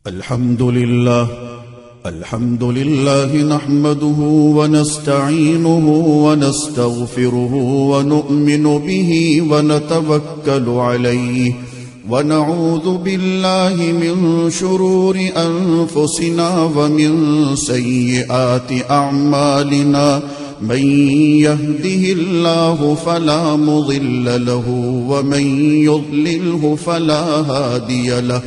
الحمد لله نحمده ونستعينه ونستغفره ونؤمن به ونتوكل عليه ونعوذ بالله من شرور أنفسنا ومن سيئات أعمالنا من يهده الله فلا مضل له ومن يضلله فلا هادي له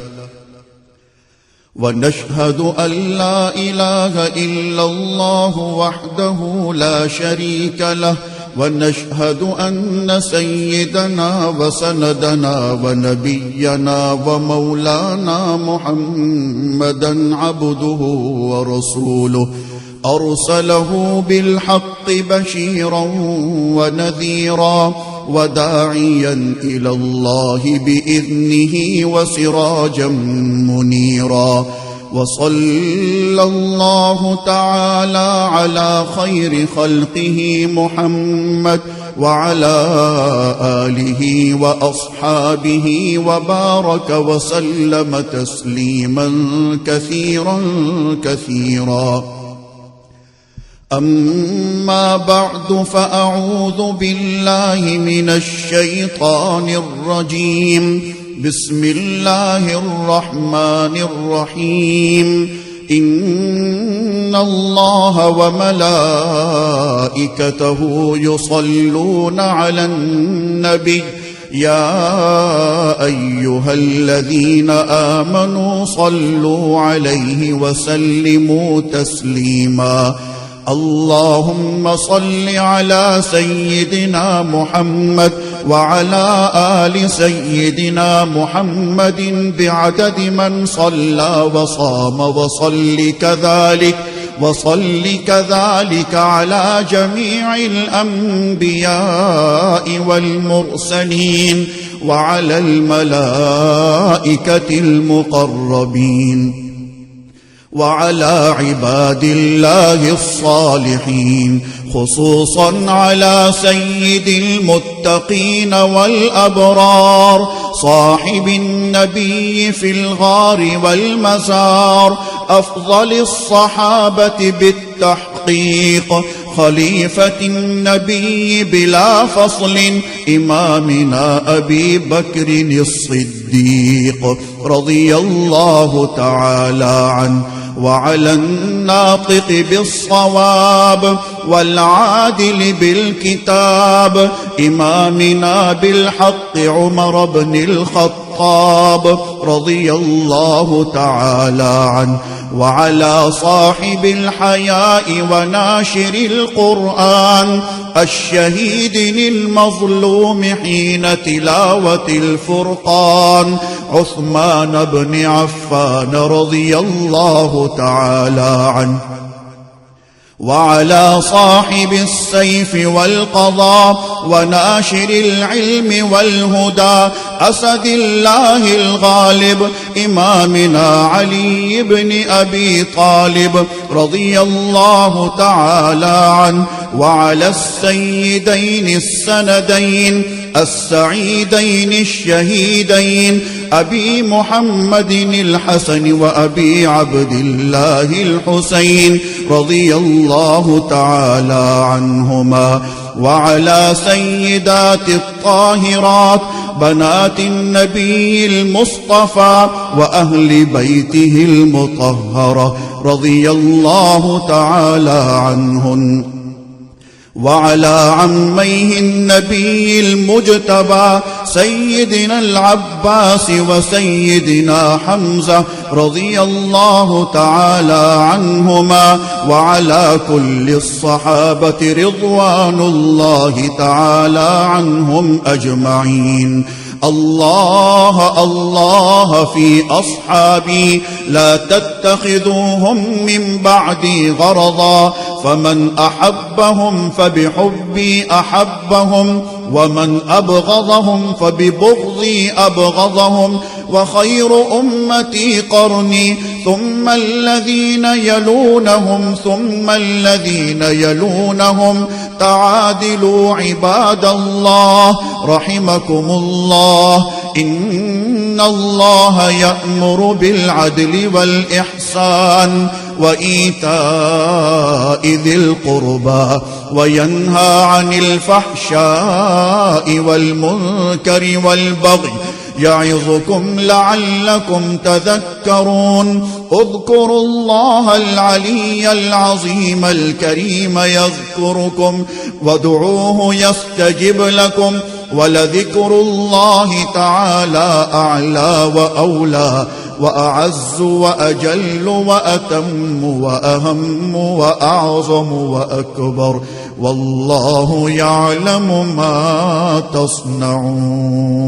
ونشهد أن لا إله إلا الله وحده لا شريك له ونشهد أن سيدنا وسندنا ونبينا ومولانا محمدا عبده ورسوله أرسله بالحق بشيرا ونذيرا وداعيا إلى الله بإذنه وسراجا منيرا وصلى الله تعالى على خير خلقه محمد وعلى آله وأصحابه وبارك وسلم تسليما كثيرا كثيرا. أما بعد فأعوذ بالله من الشيطان الرجيم. بسم الله الرحمن الرحيم. إن الله وملائكته يصلون على النبي يا أيها الذين آمنوا صلوا عليه وسلموا تسليما. اللهم صل على سيدنا محمد وعلى آل سيدنا محمد بعدد من صلى وصام وصل كذلك على جميع الأنبياء والمرسلين وعلى الملائكة المقربين وعلى عباد الله الصالحين، خصوصا على سيد المتقين والأبرار صاحب النبي في الغار والمزار، أفضل الصحابة بالتحقيق، خليفة النبي بلا فصل، إمامنا أبي بكر الصديق رضي الله تعالى عنه، وعلى الناطق بالصواب والعادل بالكتاب إمامنا بالحق عمر بن الخطاب رضي الله تعالى عنه، وعلى صاحب الحياء وناشر القرآن الشهيد المظلوم حين تلاوة الفرقان عثمان بن عفان رضي الله تعالى عنه، وعلى صاحب السيف والقضاء وناشر العلم والهدى أسد الله الغالب إمامنا علي بن أبي طالب رضي الله تعالى عنه، وعلى السيدين السندين السعيدين الشهيدين أبي محمد الحسن وأبي عبد الله الحسين رضي الله تعالى عنهما، وعلى سيدات الطاهرات بنات النبي المصطفى وأهل بيته المطهرة رضي الله تعالى عنهن، وعلى عميه النبي المجتبى سيدنا العباس وسيدنا حمزة رضي الله تعالى عنهما، وعلى كل الصحابة رضوان الله تعالى عنهم أجمعين. الله الله في أصحابي لا تتخذوهم من بعدي غرضا، فمن أحبهم فبحبي أحبهم، ومن أبغضهم فببغضي أبغضهم، وخير أمتي قرني ثم الذين يلونهم ثم الذين يلونهم. تعادلوا عباد الله رحمكم الله، إن الله يأمر بالعدل والإحسان وإيتاء ذي القربى وينهى عن الفحشاء والمنكر والبغي يعظكم لعلكم تذكرون اذكروا الله العلي العظيم الكريم يذكركم وادعوه يستجب لكم ولذكر الله تعالى أعلى وأولى وأعز وأجل وأتم وأهم وأعظم وأكبر والله يعلم ما تصنعون.